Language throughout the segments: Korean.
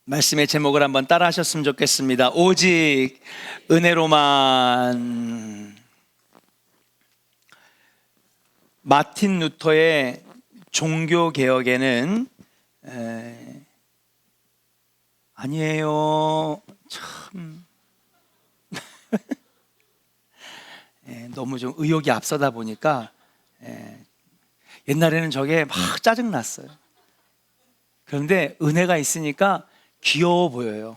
말씀의 제목을 한번 따라 하셨으면 좋겠습니다. 오직 은혜로만. 마틴 루터의 종교개혁에는 아니에요. 참 너무 좀 의욕이 앞서다 보니까 옛날에는 저게 막 짜증났어요. 그런데 은혜가 있으니까 귀여워 보여요.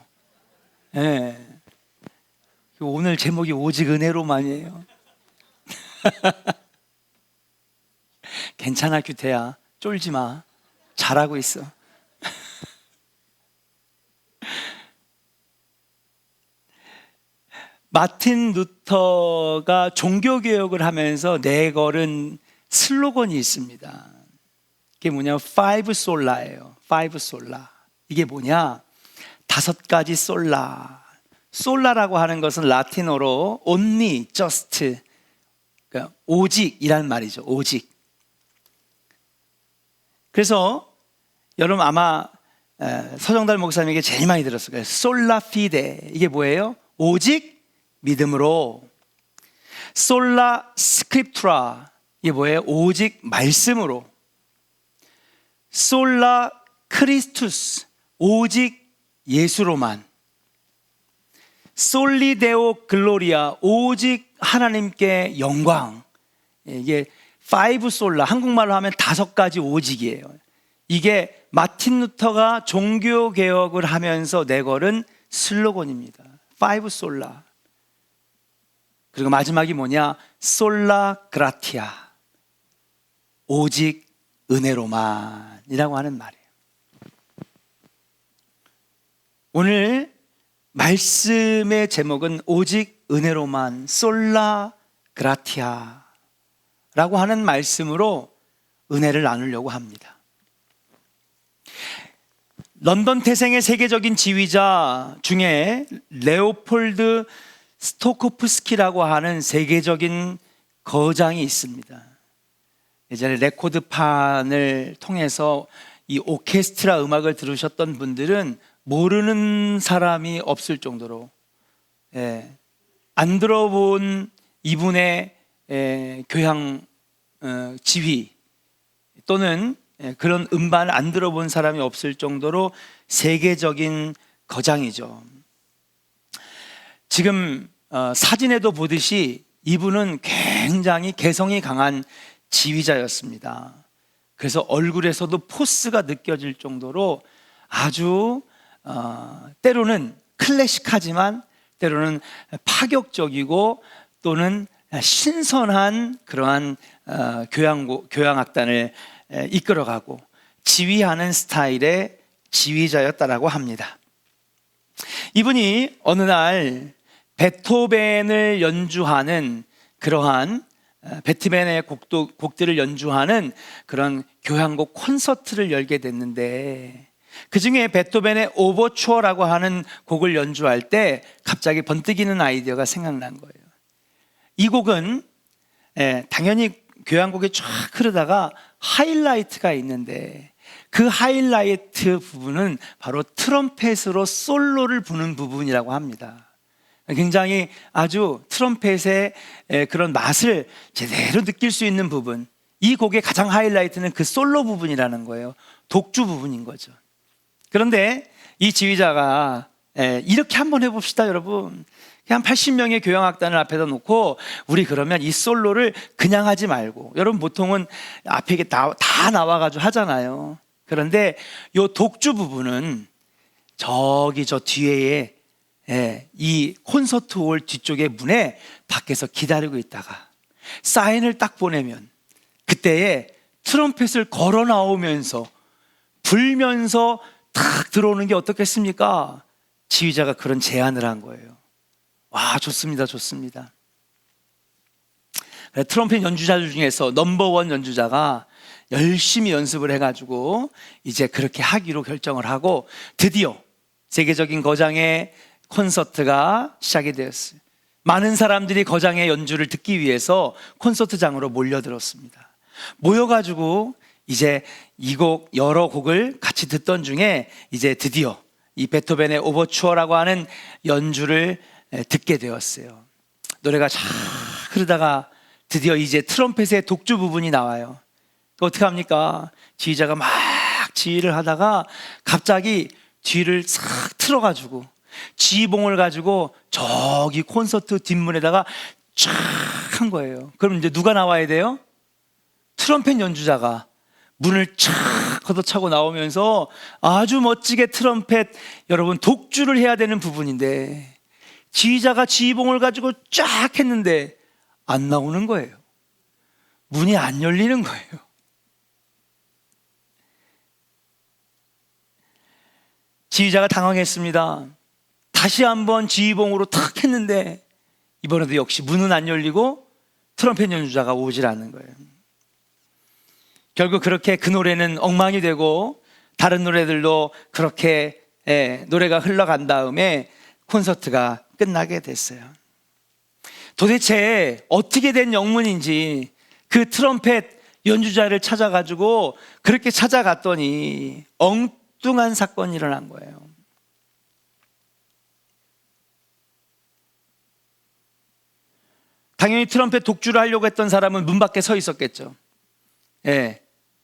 오늘 제목이 오직 은혜로만이에요. 괜찮아 규태야, 쫄지 마. 잘하고 있어. 마틴 루터가 종교개혁을 하면서 내걸은 슬로건이 있습니다. 그게 뭐냐면 Five Sola예요. Five Sola. 이게 뭐냐? 5가지 솔라. 솔라라고 하는 것은 라틴어로 only, just, 그러니까 오직이라는 말이죠. 오직. 그래서 여러분 아마 서정달 목사님에게 제일 많이 들었을 거예요. 솔라 피데. 이게 뭐예요? 오직 믿음으로. 솔라 스크립투라. 이게 뭐예요? 오직 말씀으로. 솔라 크리스투스. 오직 예수로만. 솔리데오 글로리아. 오직 하나님께 영광. 이게 파이브 솔라, 한국말로 하면 5가지 오직이에요. 이게 마틴 루터가 종교개혁을 하면서 내걸은 슬로건입니다. 파이브 솔라. 그리고 마지막이 뭐냐? 솔라 그라티아. 오직 은혜로만이라고 하는 말이에요. 오늘 말씀의 제목은 오직 은혜로만, 솔라 그라티아 라고 하는 말씀으로 은혜를 나누려고 합니다. 런던 태생의 세계적인 지휘자 중에 레오폴드 스토코프스키라고 하는 세계적인 거장이 있습니다. 예전에 레코드판을 통해서 이 오케스트라 음악을 들으셨던 분들은 모르는 사람이 없을 정도로 안 들어본 이분의 교향 지휘 또는 그런 음반을 안 들어본 사람이 없을 정도로 세계적인 거장이죠. 지금 사진에도 보듯이 이분은 굉장히 개성이 강한 지휘자였습니다. 그래서 얼굴에서도 포스가 느껴질 정도로 아주 때로는 클래식하지만 때로는 파격적이고 또는 신선한 그러한 교향악단을 이끌어가고 지휘하는 스타일의 지휘자였다라고 합니다. 이분이 어느 날 베토벤을 연주하는 그러한 베토벤의 곡들을 연주하는 그런 교향곡 콘서트를 열게 됐는데 그 중에 베토벤의 오버추어라고 하는 곡을 연주할 때 갑자기 번뜩이는 아이디어가 생각난 거예요. 이 곡은 당연히 교향곡이 쫙 흐르다가 하이라이트가 있는데 그 하이라이트 부분은 바로 트럼펫으로 솔로를 부는 부분이라고 합니다. 굉장히 아주 트럼펫의 그런 맛을 제대로 느낄 수 있는 부분, 이 곡의 가장 하이라이트는 그 솔로 부분이라는 거예요. 독주 부분인 거죠. 그런데 이 지휘자가 이렇게 한번 해봅시다 여러분. 한 80명의 교향악단을 앞에다 놓고 우리 그러면 이 솔로를 그냥 하지 말고, 여러분 보통은 앞에 다 나와가지고 하잖아요. 그런데 이 독주 부분은 저기 저 뒤에 이 콘서트홀 뒤쪽에 문에 밖에서 기다리고 있다가 사인을 딱 보내면 그때에 트럼펫을 걸어 나오면서 불면서 탁 들어오는 게 어떻겠습니까? 지휘자가 그런 제안을 한 거예요. 와, 좋습니다, 좋습니다. 트럼펫 연주자들 중에서 넘버원 연주자가 열심히 연습을 해가지고 이제 그렇게 하기로 결정을 하고 드디어 세계적인 거장의 콘서트가 시작이 되었어요. 많은 사람들이 거장의 연주를 듣기 위해서 콘서트장으로 몰려들었습니다. 모여가지고 이제 이 곡 여러 곡을 같이 듣던 중에 이제 드디어 이 베토벤의 오버추어라고 하는 연주를 듣게 되었어요. 노래가 쫙 흐르다가 드디어 이제 트럼펫의 독주 부분이 나와요. 어떻게 합니까? 지휘자가 막 지휘를 하다가 갑자기 뒤를 싹 틀어가지고 지휘봉을 가지고 저기 콘서트 뒷문에다가 쫙 한 거예요. 그럼 이제 누가 나와야 돼요? 트럼펫 연주자가 문을 쫙 걷어차고 나오면서 아주 멋지게 트럼펫 여러분 독주를 해야 되는 부분인데 지휘자가 지휘봉을 가지고 쫙 했는데 안 나오는 거예요. 문이 안 열리는 거예요. 지휘자가 당황했습니다. 다시 한번 지휘봉으로 탁 했는데 이번에도 역시 문은 안 열리고 트럼펫 연주자가 오질 않는 거예요. 결국 그렇게 그 노래는 엉망이 되고 다른 노래들도 그렇게 노래가 흘러간 다음에 콘서트가 끝나게 됐어요. 도대체 어떻게 된 영문인지 그 트럼펫 연주자를 찾아가지고 그렇게 찾아갔더니 엉뚱한 사건이 일어난 거예요. 당연히 트럼펫 독주를 하려고 했던 사람은 문 밖에 서 있었겠죠.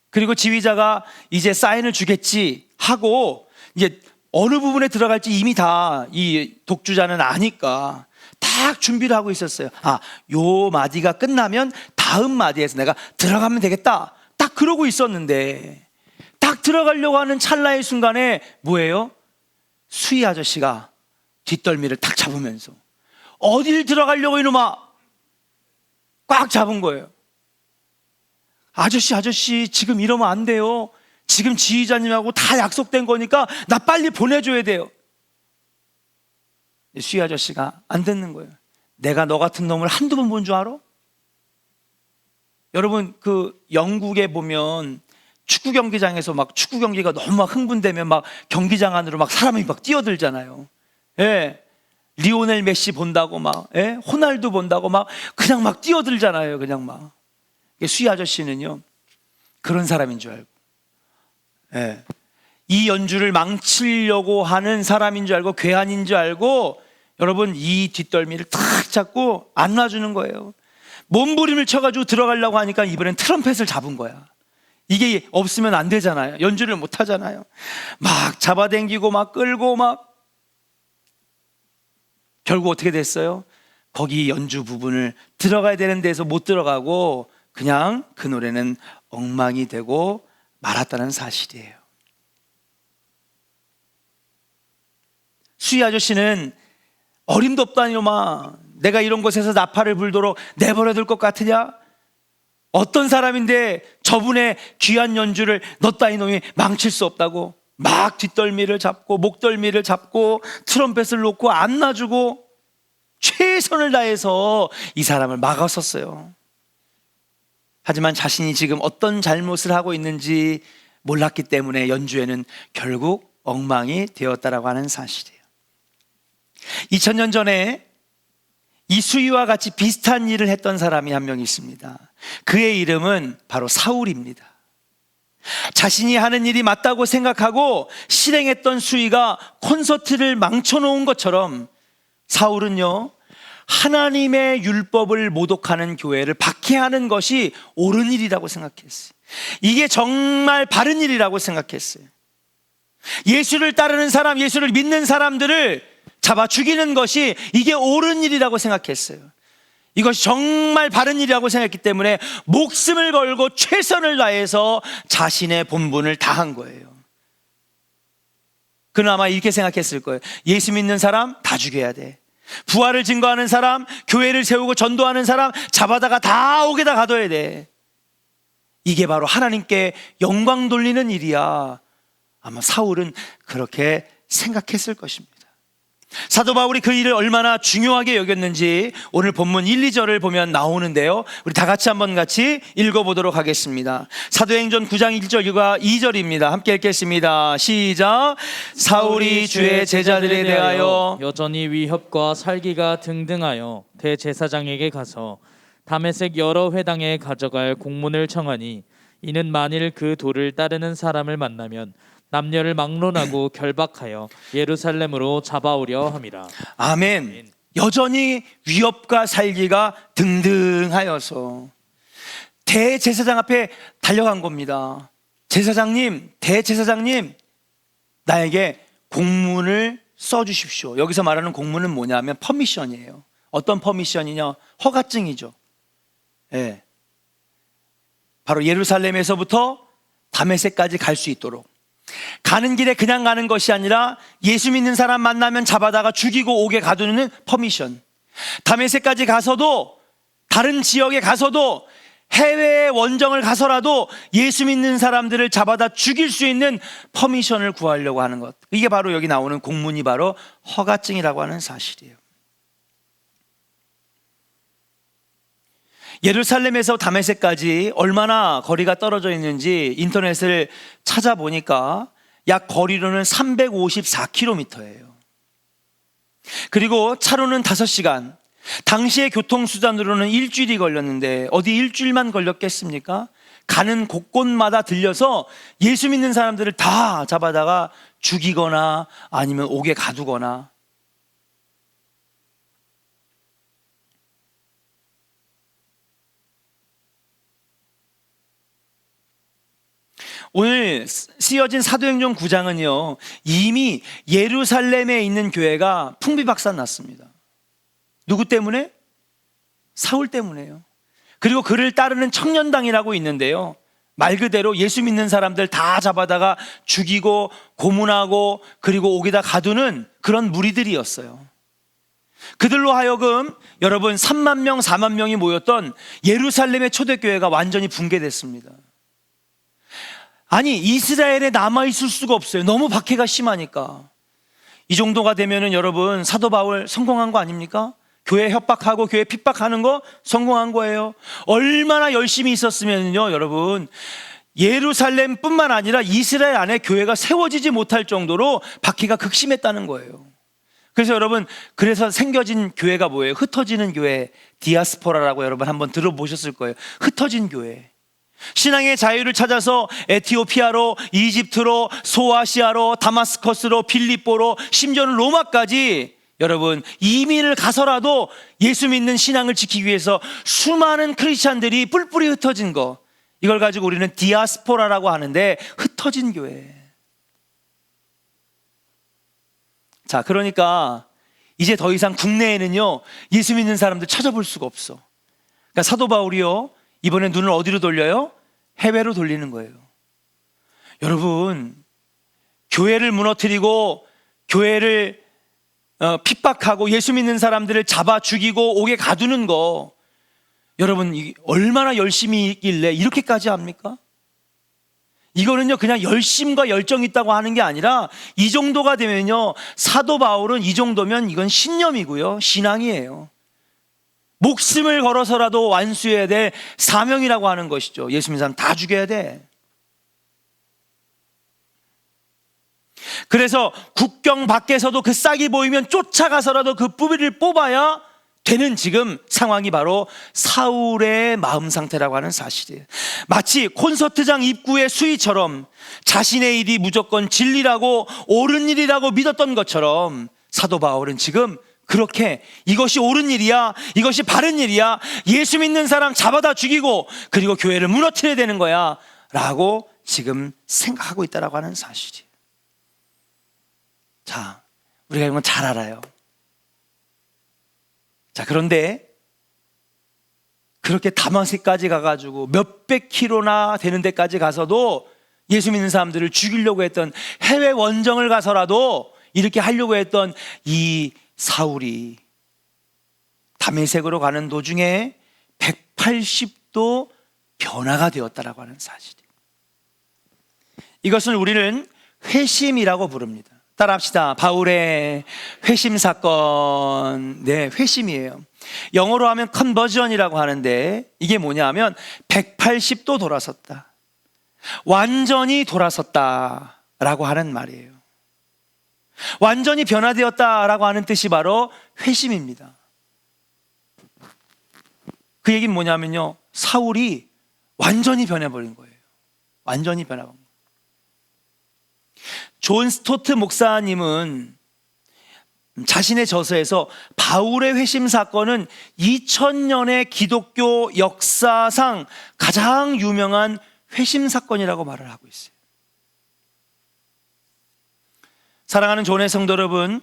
그리고 지휘자가 이제 사인을 주겠지 하고 이제 어느 부분에 들어갈지 이미 다 이 독주자는 아니까 딱 준비를 하고 있었어요. 요 마디가 끝나면 다음 마디에서 내가 들어가면 되겠다. 딱 그러고 있었는데 딱 들어가려고 하는 찰나의 순간에 뭐예요? 수희 아저씨가 뒷덜미를 탁 잡으면서 어딜 들어가려고 이놈아 꽉 잡은 거예요. 아저씨 지금 이러면 안 돼요. 지금 지휘자님하고 다 약속된 거니까 나 빨리 보내줘야 돼요. 수희 아저씨가 안 듣는 거예요. 내가 너 같은 놈을 한두 번 본 줄 알아? 여러분 그 영국에 보면 축구 경기장에서 막 축구 경기가 너무 막 흥분되면 막 경기장 안으로 막 사람이 막 뛰어들잖아요. 리오넬 메시 본다고 막 호날두 본다고 막 그냥 막 뛰어들잖아요. 그냥 막. 수희 아저씨는요 그런 사람인 줄 알고 이 연주를 망치려고 하는 사람인 줄 알고 괴한인 줄 알고 여러분 이 뒷덜미를 탁 잡고 안 놔주는 거예요. 몸부림을 쳐가지고 들어가려고 하니까 이번엔 트럼펫을 잡은 거야. 이게 없으면 안 되잖아요. 연주를 못 하잖아요. 막 잡아당기고 막 끌고 막 결국 어떻게 됐어요? 거기 연주 부분을 들어가야 되는 데서 못 들어가고 그냥 그 노래는 엉망이 되고 말았다는 사실이에요. 수희 아저씨는 어림도 없다니요마 내가 이런 곳에서 나팔을 불도록 내버려둘 것 같으냐? 어떤 사람인데 저분의 귀한 연주를 너 따위 놈이 망칠 수 없다고 막 뒷덜미를 잡고 목덜미를 잡고 트럼펫을 놓고 안 놔주고 최선을 다해서 이 사람을 막았었어요. 하지만 자신이 지금 어떤 잘못을 하고 있는지 몰랐기 때문에 연주에는 결국 엉망이 되었다라고 하는 사실이에요. 2000년 전에 이 수희와 같이 비슷한 일을 했던 사람이 한 명 있습니다. 그의 이름은 바로 사울입니다. 자신이 하는 일이 맞다고 생각하고 실행했던 수희가 콘서트를 망쳐놓은 것처럼 사울은요 하나님의 율법을 모독하는 교회를 박해하는 것이 옳은 일이라고 생각했어요. 이게 정말 바른 일이라고 생각했어요. 예수를 따르는 사람, 예수를 믿는 사람들을 잡아 죽이는 것이 이게 옳은 일이라고 생각했어요. 이것이 정말 바른 일이라고 생각했기 때문에 목숨을 걸고 최선을 다해서 자신의 본분을 다한 거예요. 그는 아마 이렇게 생각했을 거예요. 예수 믿는 사람 다 죽여야 돼. 부활을 증거하는 사람, 교회를 세우고 전도하는 사람 잡아다가 다 옥에다 가둬야 돼. 이게 바로 하나님께 영광 돌리는 일이야. 아마 사울은 그렇게 생각했을 것입니다. 사도 바울이 그 일을 얼마나 중요하게 여겼는지 오늘 본문 1, 2절을 보면 나오는데요, 우리 다 같이 한번 같이 읽어보도록 하겠습니다. 사도행전 9장 1절과 2절입니다. 함께 읽겠습니다. 시작. 사울이 주의 제자들에 대하여 여전히 위협과 살기가 등등하여 대제사장에게 가서 다메섹 여러 회당에 가져갈 공문을 청하니 이는 만일 그 돌을 따르는 사람을 만나면 남녀를 막론하고 결박하여 예루살렘으로 잡아오려 함이라. 아멘. 여전히 위협과 살기가 등등하여서 대제사장 앞에 달려간 겁니다. 제사장님, 대제사장님, 나에게 공문을 써주십시오. 여기서 말하는 공문은 뭐냐면 퍼미션이에요. 어떤 퍼미션이냐? 허가증이죠. 예. 바로 예루살렘에서부터 다메섹까지 갈 수 있도록. 가는 길에 그냥 가는 것이 아니라 예수 믿는 사람 만나면 잡아다가 죽이고 오게 가두는 퍼미션. 다메섹까지 가서도, 다른 지역에 가서도, 해외의 원정을 가서라도 예수 믿는 사람들을 잡아다 죽일 수 있는 퍼미션을 구하려고 하는 것. 이게 바로 여기 나오는 공문이 바로 허가증이라고 하는 사실이에요. 예루살렘에서 다메섹까지 얼마나 거리가 떨어져 있는지 인터넷을 찾아보니까 약 거리로는 354km예요. 그리고 차로는 5시간. 당시의 교통수단으로는 일주일이 걸렸는데 어디 일주일만 걸렸겠습니까? 가는 곳곳마다 들려서 예수 믿는 사람들을 다 잡아다가 죽이거나 아니면 옥에 가두거나. 오늘 쓰여진 사도행전 9장은요 이미 예루살렘에 있는 교회가 풍비박산났습니다. 누구 때문에? 사울 때문에요. 그리고 그를 따르는 청년당이라고 있는데요, 말 그대로 예수 믿는 사람들 다 잡아다가 죽이고 고문하고 그리고 옥에다 가두는 그런 무리들이었어요. 그들로 하여금 여러분 3만 명 4만 명이 모였던 예루살렘의 초대교회가 완전히 붕괴됐습니다. 아니 이스라엘에 남아있을 수가 없어요. 너무 박해가 심하니까. 이 정도가 되면은 여러분 사도 바울 성공한 거 아닙니까? 교회 협박하고 교회 핍박하는 거 성공한 거예요. 얼마나 열심히 있었으면요 여러분, 예루살렘뿐만 아니라 이스라엘 안에 교회가 세워지지 못할 정도로 박해가 극심했다는 거예요. 그래서 여러분, 그래서 생겨진 교회가 뭐예요? 흩어지는 교회, 디아스포라라고 여러분 한번 들어보셨을 거예요. 흩어진 교회. 신앙의 자유를 찾아서 에티오피아로, 이집트로, 소아시아로, 다마스커스로, 필리포로, 심지어는 로마까지 여러분 이민을 가서라도 예수 믿는 신앙을 지키기 위해서 수많은 크리스찬들이 뿔뿔이 흩어진 거, 이걸 가지고 우리는 디아스포라라고 하는데, 흩어진 교회. 자, 그러니까 이제 더 이상 국내에는요 예수 믿는 사람들 찾아볼 수가 없어. 그러니까 사도 바울이요 이번에 눈을 어디로 돌려요? 해외로 돌리는 거예요. 여러분, 교회를 무너뜨리고 교회를 핍박하고 예수 믿는 사람들을 잡아 죽이고 옥에 가두는 거, 여러분 얼마나 열심히 있길래 이렇게까지 합니까? 이거는요 그냥 열심과 열정이 있다고 하는 게 아니라, 이 정도가 되면요 사도 바울은 이 정도면 이건 신념이고요 신앙이에요. 목숨을 걸어서라도 완수해야 될 사명이라고 하는 것이죠. 예수 믿는 사람 다 죽여야 돼. 그래서 국경 밖에서도 그 싹이 보이면 쫓아가서라도 그 뿌리를 뽑아야 되는 지금 상황이 바로 사울의 마음 상태라고 하는 사실이에요. 마치 콘서트장 입구의 수위처럼 자신의 일이 무조건 진리라고 옳은 일이라고 믿었던 것처럼 사도 바울은 지금 그렇게 이것이 옳은 일이야, 이것이 바른 일이야, 예수 믿는 사람 잡아다 죽이고 그리고 교회를 무너뜨려야 되는 거야 라고 지금 생각하고 있다라고 하는 사실이에요. 자, 우리가 이건 잘 알아요. 자, 그런데 그렇게 다마섹까지 가가지고 몇백 킬로나 되는 데까지 가서도 예수 믿는 사람들을 죽이려고 했던, 해외 원정을 가서라도 이렇게 하려고 했던 이 사울이 다메섹으로 가는 도중에 180도 변화가 되었다라고 하는 사실이에요. 이것을 우리는 회심이라고 부릅니다. 따라합시다. 바울의 회심 사건. 네, 회심이에요. 영어로 하면 컨버전이라고 하는데, 이게 뭐냐 하면 180도 돌아섰다, 완전히 돌아섰다라고 하는 말이에요. 완전히 변화되었다라고 하는 뜻이 바로 회심입니다. 그 얘기는 뭐냐면요 사울이 완전히 변해버린 거예요. 완전히 변화한 거예요. 존 스토트 목사님은 자신의 저서에서 바울의 회심 사건은 2000년의 기독교 역사상 가장 유명한 회심 사건이라고 말을 하고 있어요. 사랑하는 존의 성도 여러분,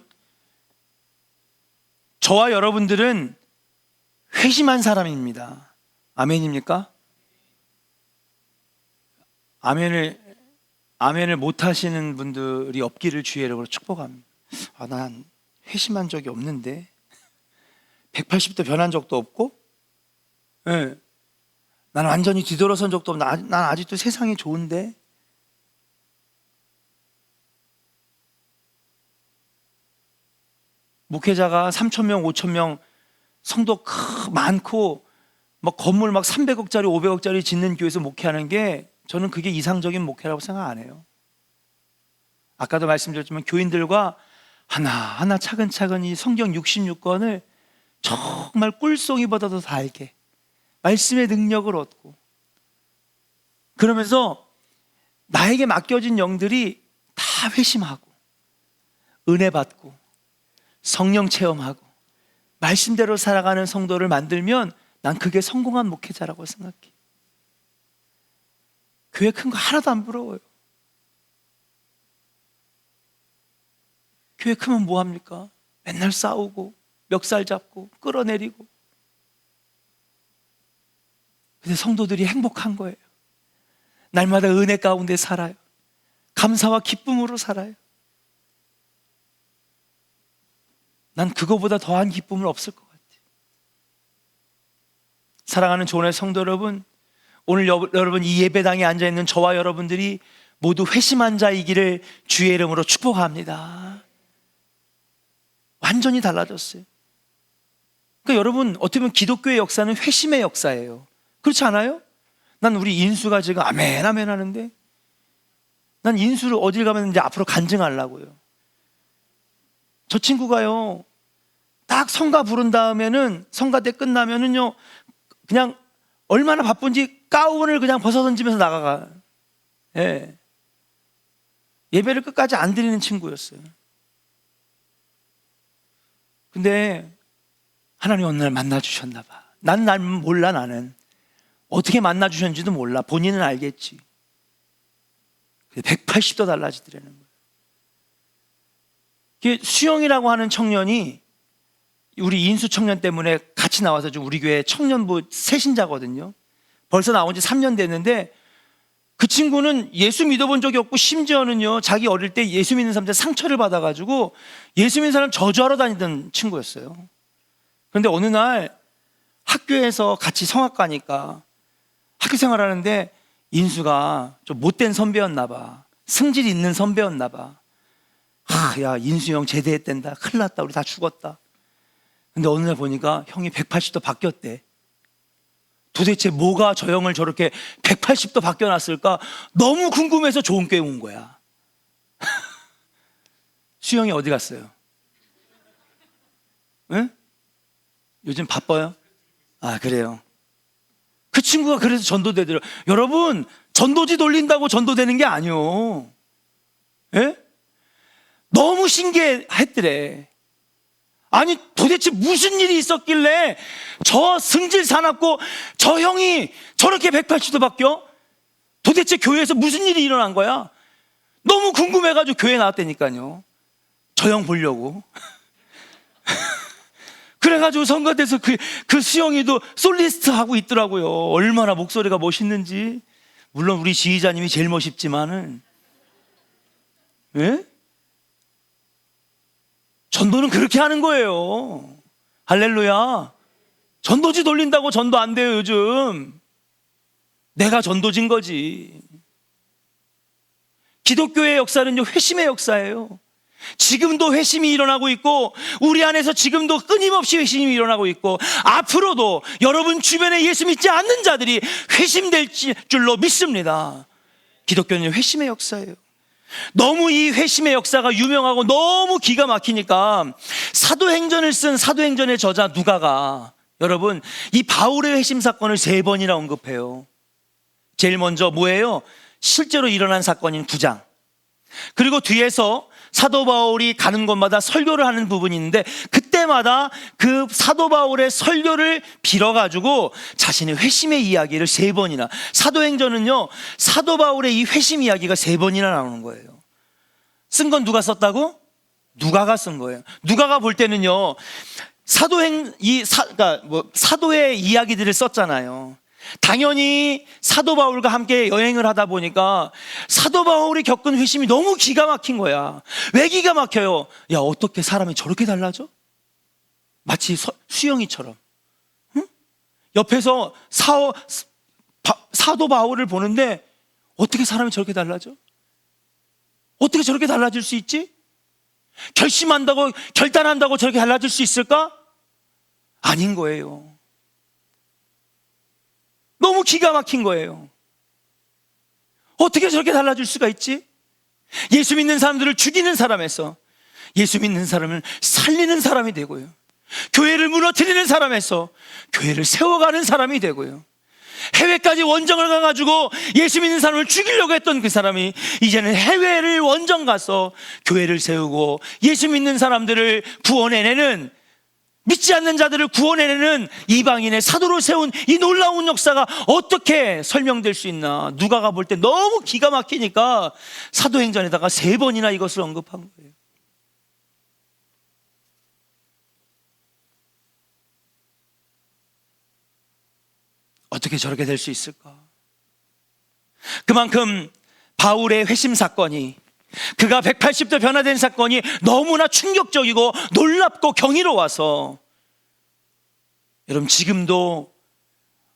저와 여러분들은 회심한 사람입니다. 아멘입니까? 아멘을 못 하시는 분들이 없기를 주의 이름으로 축복합니다. 난 회심한 적이 없는데 180도 변한 적도 없고, 네. 난 완전히 뒤돌아선 적도 없고, 난 아직도 세상이 좋은데. 목회자가 3,000명, 5,000명 성도 많고 막 건물 막 300억짜리, 500억짜리 짓는 교회에서 목회하는 게 저는 그게 이상적인 목회라고 생각 안 해요. 아까도 말씀드렸지만 교인들과 하나하나 차근차근 이 성경 66권을 정말 꿀송이보다도 다 알게 말씀의 능력을 얻고, 그러면서 나에게 맡겨진 영들이 다 회심하고 은혜 받고 성령 체험하고 말씀대로 살아가는 성도를 만들면 난 그게 성공한 목회자라고 생각해. 교회 큰 거 하나도 안 부러워요. 교회 크면 뭐합니까? 맨날 싸우고 멱살 잡고 끌어내리고. 근데 성도들이 행복한 거예요. 날마다 은혜 가운데 살아요. 감사와 기쁨으로 살아요. 난 그거보다 더한 기쁨은 없을 것 같아요. 사랑하는 존의 성도 여러분, 오늘 여러분 이 예배당에 앉아있는 저와 여러분들이 모두 회심한 자이기를 주의 이름으로 축복합니다. 완전히 달라졌어요. 그러니까 여러분, 어떻게 보면 기독교의 역사는 회심의 역사예요. 그렇지 않아요? 난 우리 인수가 지금 아멘 아멘 하는데, 난 인수를 어딜 가면 이제 앞으로 간증하려고요. 저 친구가요, 딱 성가 부른 다음에는, 성가 때 끝나면은요, 그냥 얼마나 바쁜지 가운을 그냥 벗어던지면서 나가가. 예. 예배를 끝까지 안 드리는 친구였어요. 근데 하나님 어느 날 만나주셨나 봐. 날 몰라. 나는 어떻게 만나주셨는지도 몰라. 본인은 알겠지. 180도 달라지더라는 거예요. 수영이라고 하는 청년이 우리 인수 청년 때문에 같이 나와서 좀 우리 교회 청년부 새신자거든요. 벌써 나온 지 3년 됐는데, 그 친구는 예수 믿어본 적이 없고, 심지어는요, 자기 어릴 때 예수 믿는 사람한테 상처를 받아가지고 예수 믿는 사람 저주하러 다니던 친구였어요. 그런데 어느 날 학교에서 같이 성악 가니까 학교 생활하는데 인수가 좀 못된 선배였나 봐. 승질 있는 선배였나 봐. 야, 인수 형 제대했댄다. 큰일 났다. 우리 다 죽었다. 근데 어느 날 보니까 형이 180도 바뀌었대. 도대체 뭐가 저 형을 저렇게 180도 바뀌어놨을까? 너무 궁금해서 좋은 교회 온 거야. 수영이 어디 갔어요? 응? 요즘 바빠요? 아, 그래요. 그 친구가 그래서 전도되더라고요. 여러분, 전도지 돌린다고 전도되는 게 아니요. 예? 너무 신기했더래. 아니, 도대체 무슨 일이 있었길래 저 승질 사납고 저 형이 저렇게 180도 바뀌어? 도대체 교회에서 무슨 일이 일어난 거야? 너무 궁금해가지고 교회 나왔다니까요. 저 형 보려고. 그래가지고 선거대에서 그 수영이도 솔리스트 하고 있더라고요. 얼마나 목소리가 멋있는지. 물론 우리 지휘자님이 제일 멋있지만은. 예? 전도는 그렇게 하는 거예요. 할렐루야. 전도지 돌린다고 전도 안 돼요, 요즘. 내가 전도진 거지. 기독교의 역사는요, 회심의 역사예요. 지금도 회심이 일어나고 있고, 우리 안에서 지금도 끊임없이 회심이 일어나고 있고, 앞으로도 여러분 주변에 예수 믿지 않는 자들이 회심될 줄로 믿습니다. 기독교는 회심의 역사예요. 너무 이 회심의 역사가 유명하고 너무 기가 막히니까 사도행전을 쓴 사도행전의 저자 누가가, 여러분, 이 바울의 회심 사건을 3번이나 언급해요. 제일 먼저 뭐예요? 실제로 일어난 사건인 9장, 그리고 뒤에서 사도 바울이 가는 곳마다 설교를 하는 부분이 있는데, 그때마다 그 사도 바울의 설교를 빌어가지고 자신의 회심의 이야기를 3번이나, 사도행전은요 사도 바울의 이 회심 이야기가 3번이나 나오는 거예요. 쓴 건 누가 썼다고? 누가가 쓴 거예요. 누가가 볼 때는요 그러니까 사도의 이야기들을 썼잖아요. 당연히 사도 바울과 함께 여행을 하다 보니까 사도 바울이 겪은 회심이 너무 기가 막힌 거야. 왜 기가 막혀요? 야, 어떻게 사람이 저렇게 달라져? 마치 수영이처럼, 응? 옆에서 사도 바울을 보는데 어떻게 사람이 저렇게 달라져? 어떻게 저렇게 달라질 수 있지? 결심한다고, 결단한다고 저렇게 달라질 수 있을까? 아닌 거예요. 너무 기가 막힌 거예요. 어떻게 저렇게 달라질 수가 있지? 예수 믿는 사람들을 죽이는 사람에서 예수 믿는 사람을 살리는 사람이 되고요, 교회를 무너뜨리는 사람에서 교회를 세워가는 사람이 되고요, 해외까지 원정을 가가지고 예수 믿는 사람을 죽이려고 했던 그 사람이 이제는 해외를 원정 가서 교회를 세우고 예수 믿는 사람들을 구원해내는, 믿지 않는 자들을 구원해내는 이방인의 사도로 세운 이 놀라운 역사가 어떻게 설명될 수 있나? 누가가 볼 때 너무 기가 막히니까 사도행전에다가 3번이나 이것을 언급한 거예요. 어떻게 저렇게 될 수 있을까? 그만큼 바울의 회심 사건이, 그가 180도 변화된 사건이 너무나 충격적이고 놀랍고 경이로워서, 여러분 지금도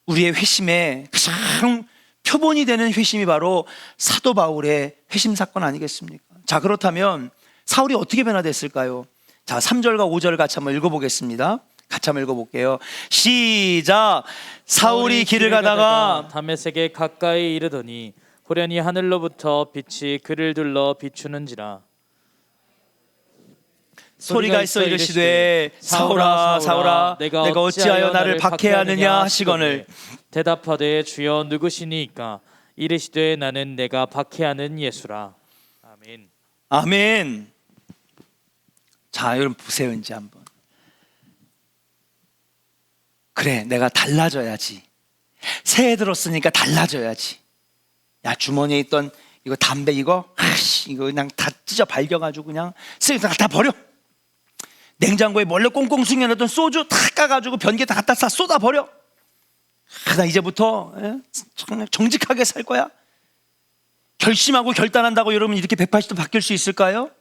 우리의 회심의 가장 표본이 되는 회심이 바로 사도 바울의 회심 사건 아니겠습니까? 자, 그렇다면 사울이 어떻게 변화됐을까요? 자, 3절과 5절 같이 한번 읽어보겠습니다. 같이 한번 읽어볼게요. 시작. 사울이 길을 가다가 다메섹에 가까이 이르더니 호련히 하늘로부터 빛이 그를 둘러 비추는지라. 소리가 있어 이르시되 사울아 사울아 내가 어찌하여 나를 박해하느냐 하시거늘 대답하되 주여 누구시니이까? 이르시되 나는 내가 박해하는 예수라. 아멘. 아멘. 자, 여러분 보세요. 이제 한번, 그래, 내가 달라져야지, 새해 들었으니까 달라져야지. 야, 주머니에 있던 이거 담배 이거 그냥 다 찢어 발겨가지고 그냥 쓰레기 다 버려. 냉장고에 몰래 꽁꽁 숨겨놨던 소주 다 까가지고 변기에 다 갖다 싹 쏟아 버려. 나 이제부터 정직하게 살 거야. 결심하고 결단한다고 여러분 이렇게 180도 바뀔 수 있을까요?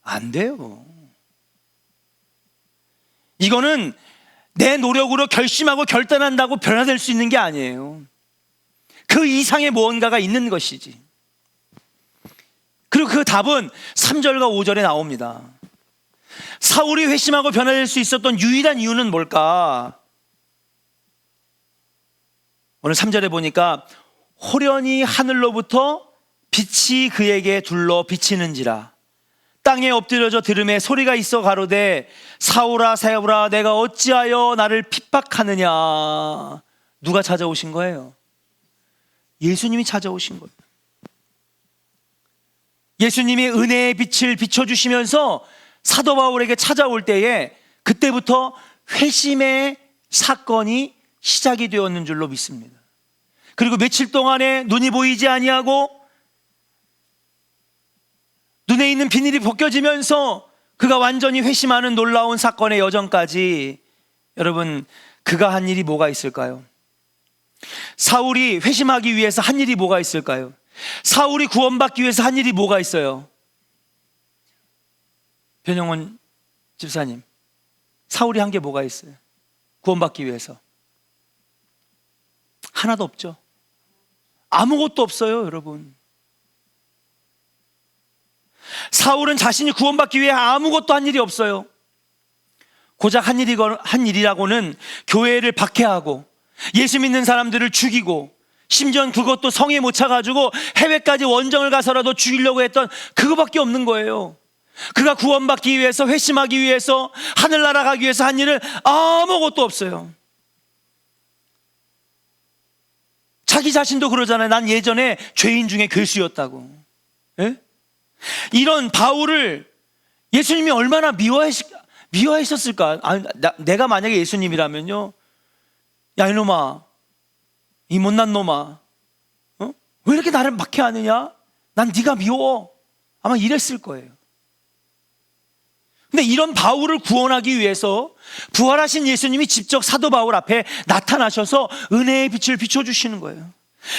안 돼요. 이거는 내 노력으로 결심하고 결단한다고 변화될 수 있는 게 아니에요. 그 이상의 무언가가 있는 것이지. 그리고 그 답은 3절과 5절에 나옵니다. 사울이 회심하고 변화될 수 있었던 유일한 이유는 뭘까? 오늘 3절에 보니까 호련히 하늘로부터 빛이 그에게 둘러 비치는지라. 땅에 엎드려져 들음에 소리가 있어 가로되 사울아 사울아 내가 어찌하여 나를 핍박하느냐. 누가 찾아오신 거예요? 예수님이 찾아오신 거예요. 예수님이 은혜의 빛을 비춰주시면서 사도 바울에게 찾아올 때에 그때부터 회심의 사건이 시작이 되었는 줄로 믿습니다. 그리고 며칠 동안에 눈이 보이지 아니하고 눈에 있는 비닐이 벗겨지면서 그가 완전히 회심하는 놀라운 사건의 여정까지, 여러분 그가 한 일이 뭐가 있을까요? 사울이 회심하기 위해서 한 일이 뭐가 있을까요? 사울이 구원받기 위해서 한 일이 뭐가 있어요? 변영원 집사님, 사울이 한 게 뭐가 있어요? 구원받기 위해서 하나도 없죠. 아무것도 없어요. 여러분, 사울은 자신이 구원받기 위해 아무것도 한 일이 없어요. 고작 한 일이라고는 교회를 박해하고 예수 믿는 사람들을 죽이고, 심지어 그것도 성에 못 차가지고 해외까지 원정을 가서라도 죽이려고 했던 그거밖에 없는 거예요. 그가 구원받기 위해서, 회심하기 위해서, 하늘나라 가기 위해서 한 일은 아무것도 없어요. 자기 자신도 그러잖아요. 난 예전에 죄인 중에 괴수였다고. 예? 이런 바울을 예수님이 얼마나 미워하셨을까? 내가 만약에 예수님이라면요, 야 이놈아, 이 못난 놈아, 왜 이렇게 나를 박해하느냐? 난 네가 미워. 아마 이랬을 거예요. 근데 이런 바울을 구원하기 위해서 부활하신 예수님이 직접 사도 바울 앞에 나타나셔서 은혜의 빛을 비춰주시는 거예요.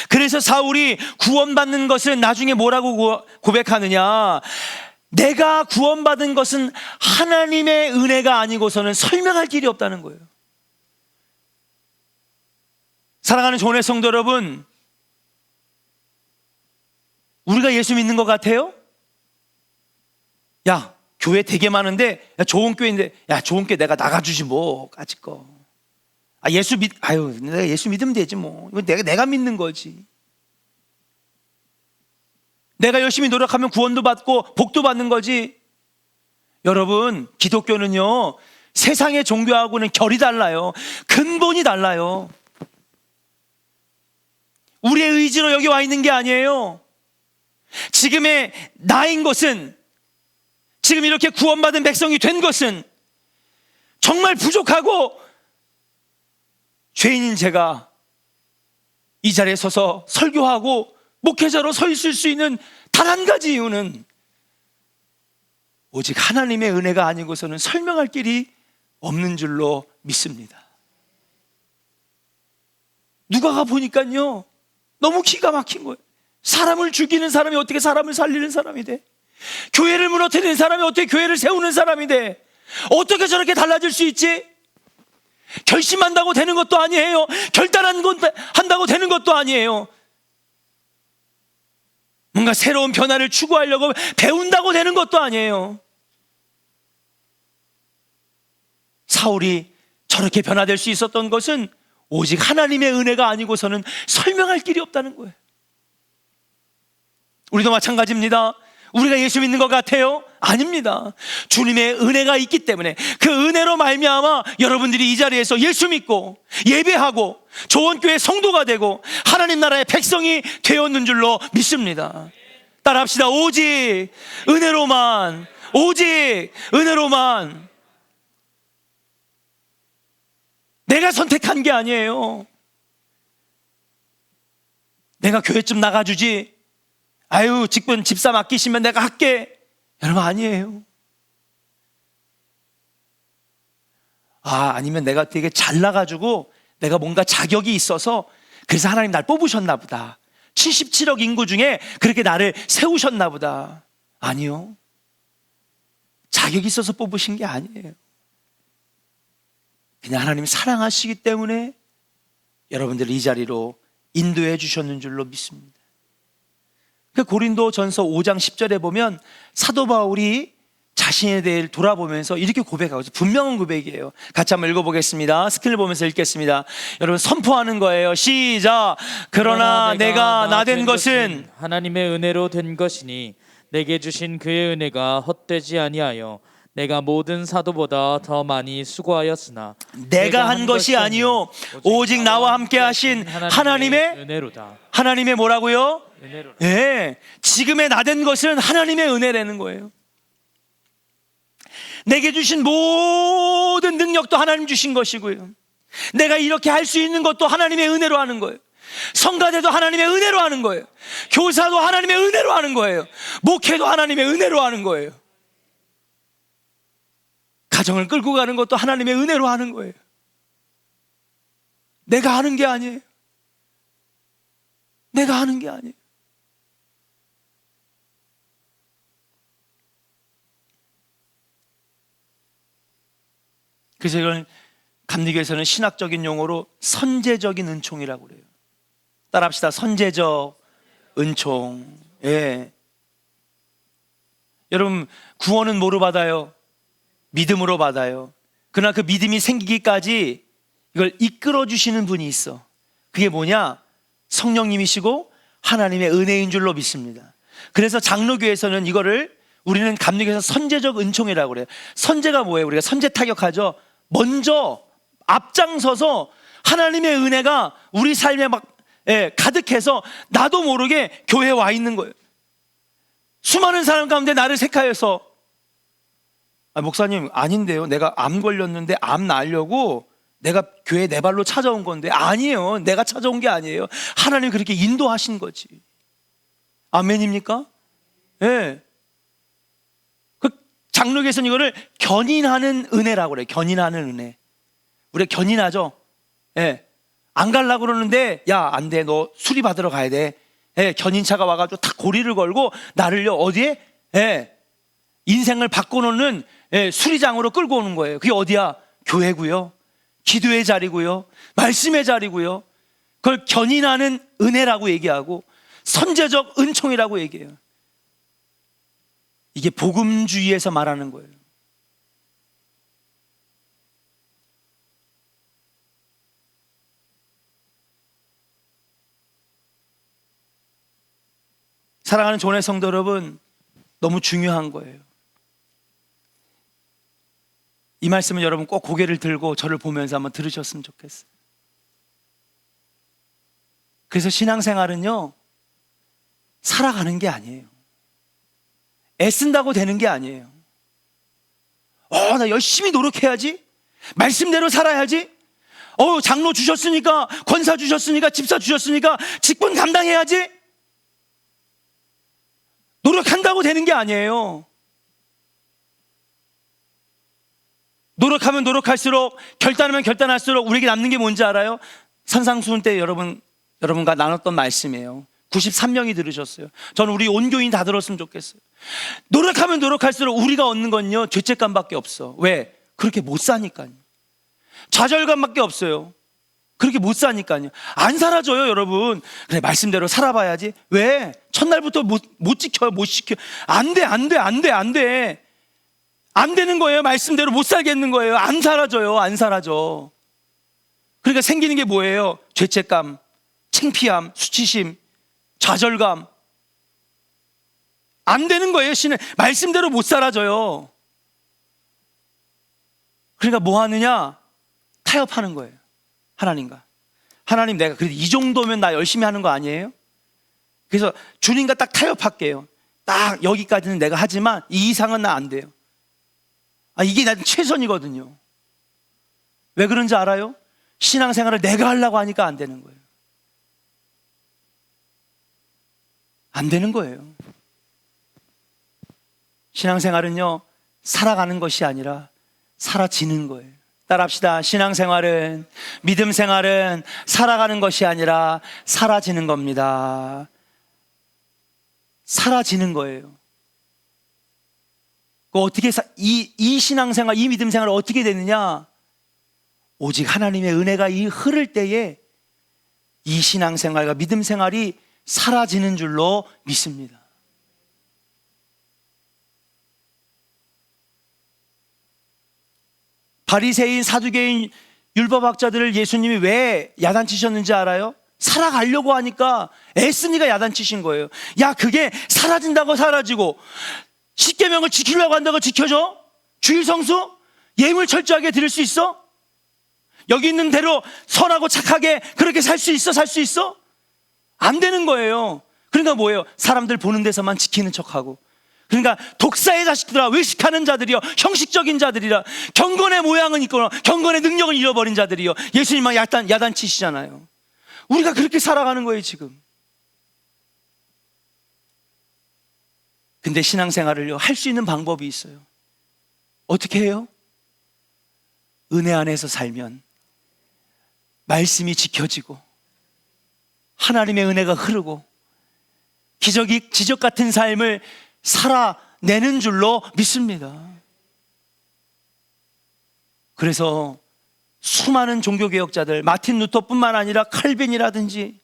그래서 사울이 구원받는 것은 나중에 뭐라고 고백하느냐? 내가 구원받은 것은 하나님의 은혜가 아니고서는 설명할 길이 없다는 거예요. 사랑하는 조은혜 성도 여러분, 우리가 예수 믿는 것 같아요? 야, 교회 되게 많은데, 야, 좋은 교회인데, 야, 좋은 교회 내가 나가주지 뭐, 까짓 거. 내가 예수 믿으면 되지 뭐. 이건 내가 믿는 거지. 내가 열심히 노력하면 구원도 받고 복도 받는 거지. 여러분, 기독교는요, 세상의 종교하고는 결이 달라요. 근본이 달라요. 우리의 의지로 여기 와 있는 게 아니에요. 지금의 나인 것은, 지금 이렇게 구원받은 백성이 된 것은 정말 부족하고 죄인인 제가 이 자리에 서서 설교하고 목회자로 서 있을 수 있는 단 한 가지 이유는 오직 하나님의 은혜가 아니고서는 설명할 길이 없는 줄로 믿습니다. 누가가 보니까요, 너무 기가 막힌 거예요. 사람을 죽이는 사람이 어떻게 사람을 살리는 사람이 돼? 교회를 무너뜨리는 사람이 어떻게 교회를 세우는 사람이 돼? 어떻게 저렇게 달라질 수 있지? 결심한다고 되는 것도 아니에요. 결단한다고 되는 것도 아니에요. 뭔가 새로운 변화를 추구하려고 배운다고 되는 것도 아니에요. 사울이 저렇게 변화될 수 있었던 것은 오직 하나님의 은혜가 아니고서는 설명할 길이 없다는 거예요. 우리도 마찬가지입니다. 우리가 예수 믿는 것 같아요? 아닙니다. 주님의 은혜가 있기 때문에 그 은혜로 말미암아 여러분들이 이 자리에서 예수 믿고 예배하고 좋은 교회 성도가 되고 하나님 나라의 백성이 되었는 줄로 믿습니다. 따라합시다. 오직 은혜로만, 오직 은혜로만. 내가 선택한 게 아니에요. 내가 교회 좀 나가주지, 아유 직분 집사 맡기시면 내가 할게, 여러분 아니에요. 아니면 내가 되게 잘나가지고 내가 뭔가 자격이 있어서 그래서 하나님 날 뽑으셨나 보다, 77억 인구 중에 그렇게 나를 세우셨나 보다. 아니요, 자격이 있어서 뽑으신 게 아니에요. 그냥 하나님 사랑하시기 때문에 여러분들을 이 자리로 인도해 주셨는 줄로 믿습니다. 그 고린도전서 5장 10절에 보면 사도 바울이 자신에 대해 돌아보면서 이렇게 고백하고 있어요. 분명한 고백이에요. 같이 한번 읽어보겠습니다. 스크린을 보면서 읽겠습니다. 여러분 선포하는 거예요. 시작. 그러나 내가 나 된 것은 하나님의 은혜로 된 것이니 내게 주신 그의 은혜가 헛되지 아니하여 내가 모든 사도보다 더 많이 수고하였으나 내가 한 것이 아니요 오직 나와 함께 하신 하나님의 은혜로다. 하나님의 뭐라고요? 은혜로다. 예, 지금의 나 된 것은 하나님의 은혜라는 거예요. 내게 주신 모든 능력도 하나님 주신 것이고요, 내가 이렇게 할 수 있는 것도 하나님의 은혜로 하는 거예요. 성가대도 하나님의 은혜로 하는 거예요. 교사도 하나님의 은혜로 하는 거예요. 목회도 하나님의 은혜로 하는 거예요. 가정을 끌고 가는 것도 하나님의 은혜로 하는 거예요. 내가 하는 게 아니에요. 내가 하는 게 아니에요. 그래서 이걸 감리교에서는 신학적인 용어로 선제적인 은총이라고 그래요. 따라합시다. 선제적 은총. 예. 여러분 구원은 뭐로 받아요? 믿음으로 받아요. 그러나 그 믿음이 생기기까지 이걸 이끌어 주시는 분이 있어. 그게 뭐냐? 성령님이시고 하나님의 은혜인 줄로 믿습니다. 그래서 장로교에서는 이거를 우리는 감리교에서 선제적 은총이라고 그래요. 선제가 뭐예요? 우리가 선제 타격하죠. 먼저 앞장서서 하나님의 은혜가 우리 삶에 막 가득해서 나도 모르게 교회에 와 있는 거예요. 수많은 사람 가운데 나를 택하여서, 목사님 아닌데요, 내가 암 걸렸는데 암 나으려고 내가 교회 내 발로 찾아온 건데. 아니에요, 내가 찾아온 게 아니에요. 하나님이 그렇게 인도하신 거지. 아멘입니까? 예. 그 장로교에서는 이거를 견인하는 은혜라고 그래요. 견인하는 은혜. 우리가 견인하죠. 예. 안 가려고 그러는데, 야, 안 돼, 너 수리 받으러 가야 돼. 예. 견인차가 와가지고 탁 고리를 걸고 나를요 어디에? 예. 인생을 바꿔놓는 수리장으로 끌고 오는 거예요. 그게 어디야? 교회고요, 기도의 자리고요, 말씀의 자리고요. 그걸 견인하는 은혜라고 얘기하고 선제적 은총이라고 얘기해요. 이게 복음주의에서 말하는 거예요. 사랑하는 교회 성도 여러분, 너무 중요한 거예요. 이 말씀은 여러분 꼭 고개를 들고 저를 보면서 한번 들으셨으면 좋겠어요. 그래서 신앙생활은요, 살아가는 게 아니에요. 애쓴다고 되는 게 아니에요. 나 열심히 노력해야지, 말씀대로 살아야지, 장로 주셨으니까, 권사 주셨으니까, 집사 주셨으니까 직분 감당해야지, 노력한다고 되는 게 아니에요. 노력하면 노력할수록, 결단하면 결단할수록 우리에게 남는 게 뭔지 알아요? 산상수훈 때 여러분과 나눴던 말씀이에요. 93명이 들으셨어요. 저는 우리 온 교인 다 들었으면 좋겠어요. 노력하면 노력할수록 우리가 얻는 건요, 죄책감밖에 없어. 왜? 그렇게 못 사니까요. 좌절감밖에 없어요. 그렇게 못 사니까요. 안 사라져요, 여러분. 그래, 말씀대로 살아봐야지. 왜? 첫날부터 못 지켜요, 못 지켜. 안 돼. 안 되는 거예요. 말씀대로 못 살겠는 거예요. 안 사라져요, 안 사라져. 그러니까 생기는 게 뭐예요? 죄책감, 창피함, 수치심, 좌절감. 안 되는 거예요. 신은 말씀대로 못 사라져요. 그러니까 뭐 하느냐? 타협하는 거예요, 하나님과. 하나님, 내가 그래도 이 정도면 나 열심히 하는 거 아니에요? 그래서 주님과 딱 타협할게요. 딱 여기까지는 내가 하지만 이 이상은 나 안 돼요. 이게 난 최선이거든요. 왜 그런지 알아요? 신앙생활을 내가 하려고 하니까 안 되는 거예요. 안 되는 거예요. 신앙생활은요, 살아가는 것이 아니라 사라지는 거예요. 따라합시다. 신앙생활은, 믿음생활은 살아가는 것이 아니라 사라지는 겁니다. 사라지는 거예요. 어떻게 이 신앙생활, 이 믿음생활을 어떻게 되느냐? 오직 하나님의 은혜가 흐를 때에 이 신앙생활과 믿음생활이 사라지는 줄로 믿습니다. 바리새인, 사두개인, 율법학자들을 예수님이 왜 야단치셨는지 알아요? 살아가려고 하니까 애쓰니까 야단치신 거예요. 야, 그게 사라진다고 사라지고, 십계명을 지키려고 한다고 지켜줘? 주일 성수? 예물 철저하게 드릴 수 있어? 여기 있는 대로 선하고 착하게 그렇게 살 수 있어? 살 수 있어? 안 되는 거예요. 그러니까 뭐예요? 사람들 보는 데서만 지키는 척하고, 그러니까 독사의 자식들아, 외식하는 자들이여, 형식적인 자들이라, 경건의 모양은 있거나 경건의 능력을 잃어버린 자들이여. 예수님만 야단치시잖아요. 우리가 그렇게 살아가는 거예요, 지금. 근데 신앙생활을요, 할 수 있는 방법이 있어요. 어떻게 해요? 은혜 안에서 살면 말씀이 지켜지고 하나님의 은혜가 흐르고 지적 같은 삶을 살아내는 줄로 믿습니다. 그래서 수많은 종교개혁자들, 마틴 루터뿐만 아니라 칼빈이라든지,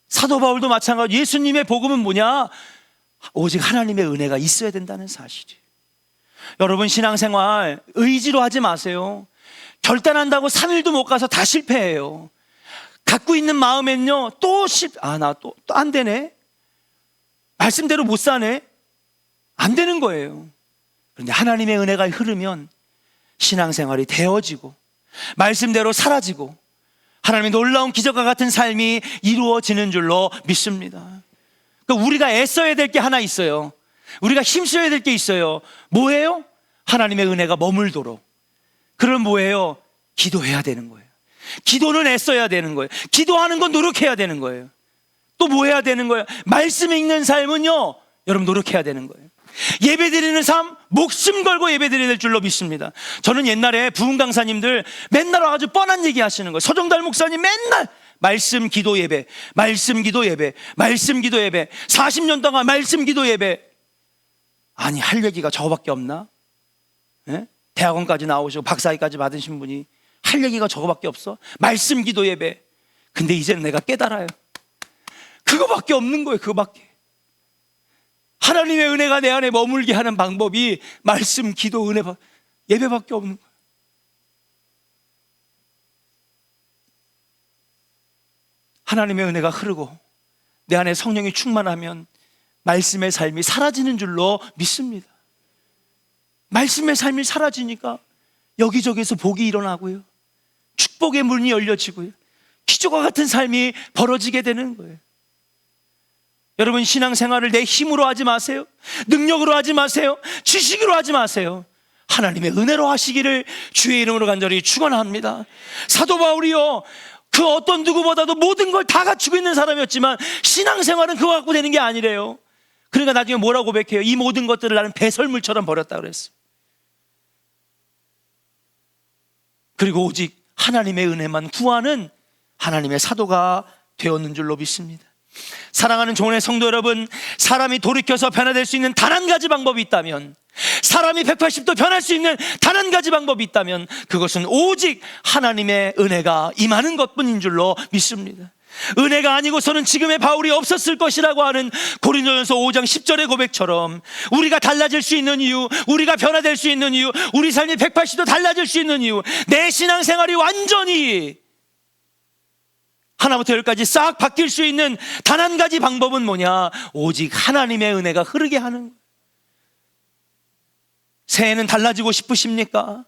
사도 바울도 마찬가지로, 예수님의 복음은 뭐냐? 오직 하나님의 은혜가 있어야 된다는 사실이에요. 여러분, 신앙생활 의지로 하지 마세요. 결단한다고 3일도 못 가서 다 실패해요. 갖고 있는 마음엔요, 나 또 안 되네, 말씀대로 못 사네, 안 되는 거예요. 그런데 하나님의 은혜가 흐르면 신앙생활이 되어지고 말씀대로 사라지고 하나님의 놀라운 기적과 같은 삶이 이루어지는 줄로 믿습니다. 그러니까 우리가 애써야 될 게 하나 있어요. 우리가 힘써야 될 게 있어요. 뭐예요? 하나님의 은혜가 머물도록. 그럼 뭐예요? 기도해야 되는 거예요. 기도는 애써야 되는 거예요. 기도하는 건 노력해야 되는 거예요. 또 뭐 해야 되는 거예요? 말씀 읽는 삶은요, 여러분 노력해야 되는 거예요. 예배 드리는 삶, 목숨 걸고 예배 드려야 될 줄로 믿습니다. 저는 옛날에 부흥 강사님들 맨날 아주 뻔한 얘기 하시는 거예요. 서정달 목사님 맨날 말씀 기도 예배, 말씀 기도 예배, 말씀 기도 예배, 40년 동안 말씀 기도 예배. 아니, 할 얘기가 저거밖에 없나? 예? 대학원까지 나오시고 박사학위까지 받으신 분이 할 얘기가 저거밖에 없어? 말씀 기도 예배. 근데 이제는 내가 깨달아요. 그거밖에 없는 거예요. 그거밖에. 하나님의 은혜가 내 안에 머물게 하는 방법이 말씀, 기도, 은혜, 예배밖에 없는 거예요. 하나님의 은혜가 흐르고 내 안에 성령이 충만하면 말씀의 삶이 사라지는 줄로 믿습니다. 말씀의 삶이 사라지니까 여기저기서 복이 일어나고요, 축복의 문이 열려지고요, 기적과 같은 삶이 벌어지게 되는 거예요. 여러분, 신앙생활을 내 힘으로 하지 마세요. 능력으로 하지 마세요. 지식으로 하지 마세요. 하나님의 은혜로 하시기를 주의 이름으로 간절히 축원합니다. 사도 바울이요, 그 어떤 누구보다도 모든 걸 다 갖추고 있는 사람이었지만 신앙생활은 그거 갖고 되는 게 아니래요. 그러니까 나중에 뭐라고 고백해요? 이 모든 것들을 나는 배설물처럼 버렸다 그랬어요. 그리고 오직 하나님의 은혜만 구하는 하나님의 사도가 되었는 줄로 믿습니다. 사랑하는 종의 성도 여러분, 사람이 돌이켜서 변화될 수 있는 단 한 가지 방법이 있다면, 사람이 180도 변할 수 있는 단 한 가지 방법이 있다면, 그것은 오직 하나님의 은혜가 임하는 것뿐인 줄로 믿습니다. 은혜가 아니고서는 지금의 바울이 없었을 것이라고 하는 고린도전서 5장 10절의 고백처럼 우리가 달라질 수 있는 이유, 우리가 변화될 수 있는 이유, 우리 삶이 180도 달라질 수 있는 이유, 내 신앙생활이 완전히 하나부터 열까지 싹 바뀔 수 있는 단 한 가지 방법은 뭐냐? 오직 하나님의 은혜가 흐르게 하는 거예요. 새해는 달라지고 싶으십니까?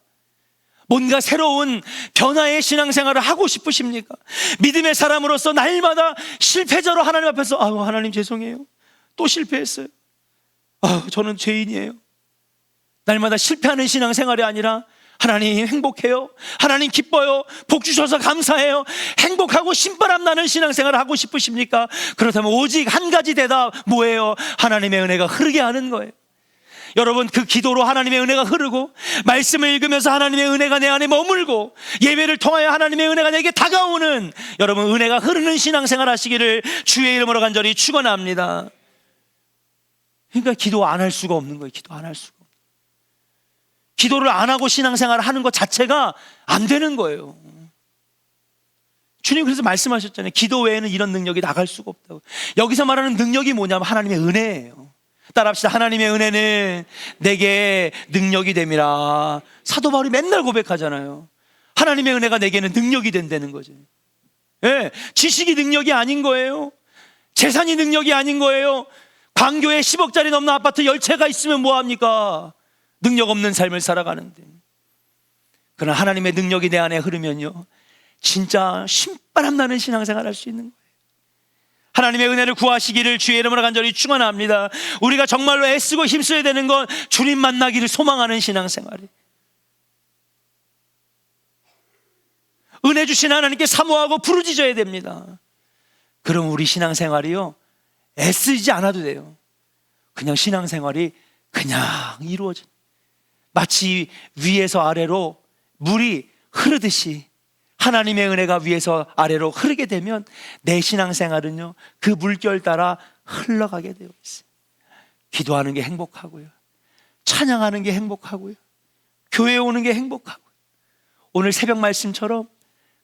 뭔가 새로운 변화의 신앙생활을 하고 싶으십니까? 믿음의 사람으로서 날마다 실패자로 하나님 앞에서 하나님 죄송해요, 또 실패했어요, 저는 죄인이에요, 날마다 실패하는 신앙생활이 아니라 하나님 행복해요, 하나님 기뻐요, 복 주셔서 감사해요, 행복하고 신바람 나는 신앙생활을 하고 싶으십니까? 그렇다면 오직 한 가지 대답, 뭐예요? 하나님의 은혜가 흐르게 하는 거예요. 여러분, 그 기도로 하나님의 은혜가 흐르고, 말씀을 읽으면서 하나님의 은혜가 내 안에 머물고, 예배를 통하여 하나님의 은혜가 내게 다가오는, 여러분 은혜가 흐르는 신앙생활 하시기를 주의 이름으로 간절히 축원합니다. 그러니까 기도 안 할 수가 없는 거예요. 기도 안 할 수가. 기도를 안 하고 신앙생활을 하는 것 자체가 안 되는 거예요. 주님 그래서 말씀하셨잖아요. 기도 외에는 이런 능력이 나갈 수가 없다고. 여기서 말하는 능력이 뭐냐면 하나님의 은혜예요. 따라합시다. 하나님의 은혜는 내게 능력이 됨이라. 사도 바울이 맨날 고백하잖아요. 하나님의 은혜가 내게는 능력이 된다는 거죠. 예, 지식이 능력이 아닌 거예요. 재산이 능력이 아닌 거예요. 광교에 10억짜리 넘는 아파트 10채가 있으면 뭐합니까? 능력 없는 삶을 살아가는데. 그러나 하나님의 능력이 내 안에 흐르면요, 진짜 신바람 나는 신앙생활 할 수 있는 거예요. 하나님의 은혜를 구하시기를 주의 이름으로 간절히 축원합니다. 우리가 정말로 애쓰고 힘써야 되는 건 주님 만나기를 소망하는 신앙생활이에요. 은혜 주신 하나님께 사모하고 부르짖어야 됩니다. 그럼 우리 신앙생활이요, 애쓰지 않아도 돼요. 그냥 신앙생활이 그냥 이루어져. 마치 위에서 아래로 물이 흐르듯이 하나님의 은혜가 위에서 아래로 흐르게 되면 내 신앙생활은요, 그 물결 따라 흘러가게 되어 있어요. 기도하는 게 행복하고요, 찬양하는 게 행복하고요, 교회에 오는 게 행복하고요. 오늘 새벽 말씀처럼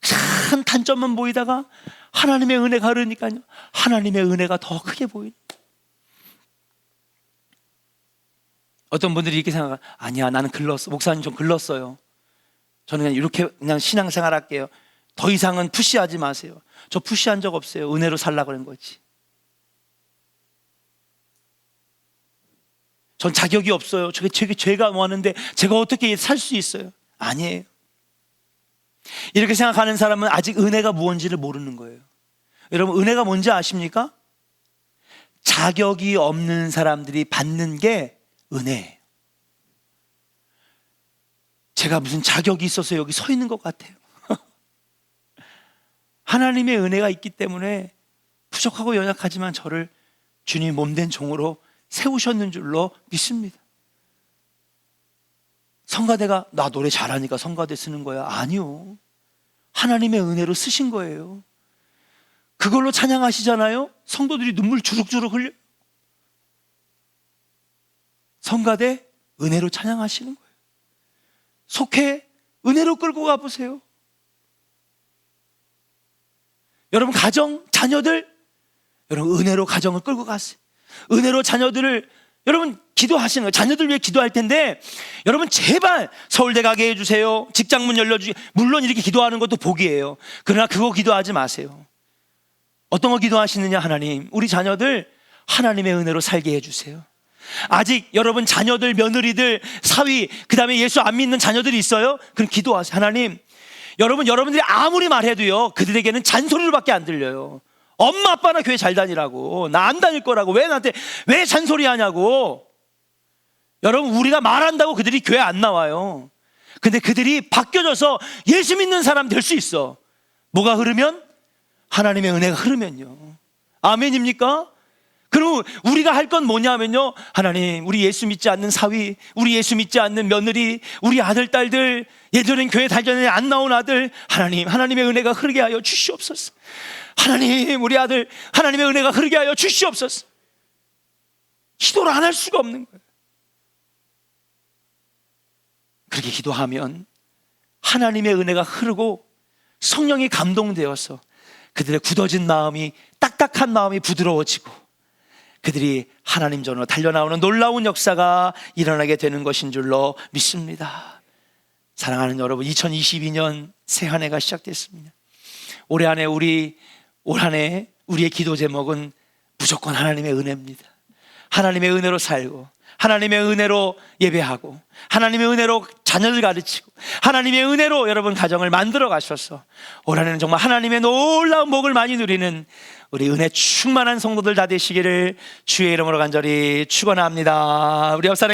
큰 단점만 보이다가 하나님의 은혜가 흐르니까요, 하나님의 은혜가 더 크게 보이는. 어떤 분들이 이렇게 생각해요. 아니야, 나는 글렀어. 목사님 좀 글렀어요. 저는 그냥 이렇게 그냥 신앙생활 할게요. 더 이상은 푸시하지 마세요. 저 푸시한 적 없어요. 은혜로 살라고 그런 거지. 전 자격이 없어요. 저게 죄가 많은데 제가 어떻게 살 수 있어요? 아니에요. 이렇게 생각하는 사람은 아직 은혜가 무엇인지를 모르는 거예요. 여러분, 은혜가 뭔지 아십니까? 자격이 없는 사람들이 받는 게 은혜예요. 제가 무슨 자격이 있어서 여기 서 있는 것 같아요. 하나님의 은혜가 있기 때문에 부족하고 연약하지만 저를 주님 몸된 종으로 세우셨는 줄로 믿습니다. 성가대가 나 노래 잘하니까 성가대 쓰는 거야? 아니요. 하나님의 은혜로 쓰신 거예요. 그걸로 찬양하시잖아요. 성도들이 눈물 주룩주룩 흘려. 성가대 은혜로 찬양하시는 거예요. 속해 은혜로 끌고 가보세요. 여러분 가정, 자녀들, 여러분 은혜로 가정을 끌고 가세요. 은혜로 자녀들을, 여러분 기도하시는 거예요. 자녀들 위해 기도할 텐데 여러분 제발 서울대 가게 해주세요. 직장문 열려주세요. 물론 이렇게 기도하는 것도 복이에요. 그러나 그거 기도하지 마세요. 어떤 거 기도하시느냐? 하나님, 우리 자녀들 하나님의 은혜로 살게 해주세요. 아직 여러분 자녀들, 며느리들, 사위, 그 다음에 예수 안 믿는 자녀들이 있어요? 그럼 기도하세요. 하나님, 여러분들이 아무리 말해도요 그들에게는 잔소리로밖에 안 들려요. 엄마 아빠나 교회 잘 다니라고, 나 안 다닐 거라고, 왜 나한테 왜 잔소리 하냐고. 여러분, 우리가 말한다고 그들이 교회 안 나와요. 근데 그들이 바뀌어져서 예수 믿는 사람 될 수 있어. 뭐가 흐르면? 하나님의 은혜가 흐르면요. 아멘입니까? 그리고 우리가 할 건 뭐냐면요, 하나님, 우리 예수 믿지 않는 사위, 우리 예수 믿지 않는 며느리, 우리 아들, 딸들, 예전엔 교회 다전에 안 나온 아들, 하나님, 하나님의 은혜가 흐르게 하여 주시옵소서. 하나님, 우리 아들, 하나님의 은혜가 흐르게 하여 주시옵소서. 기도를 안 할 수가 없는 거예요. 그렇게 기도하면 하나님의 은혜가 흐르고 성령이 감동되어서 그들의 굳어진 마음이, 딱딱한 마음이 부드러워지고 그들이 하나님 전으로 달려나오는 놀라운 역사가 일어나게 되는 것인 줄로 믿습니다. 사랑하는 여러분, 2022년 새 한 해가 시작됐습니다. 올 한해 우리의 기도 제목은 무조건 하나님의 은혜입니다. 하나님의 은혜로 살고, 하나님의 은혜로 예배하고, 하나님의 은혜로 자녀를 가르치고, 하나님의 은혜로 여러분 가정을 만들어 가셔서 올 한해는 정말 하나님의 놀라운 복을 많이 누리는 우리 은혜 충만한 성도들 다 되시기를 주의 이름으로 간절히 축원합니다. 우리 옆 사람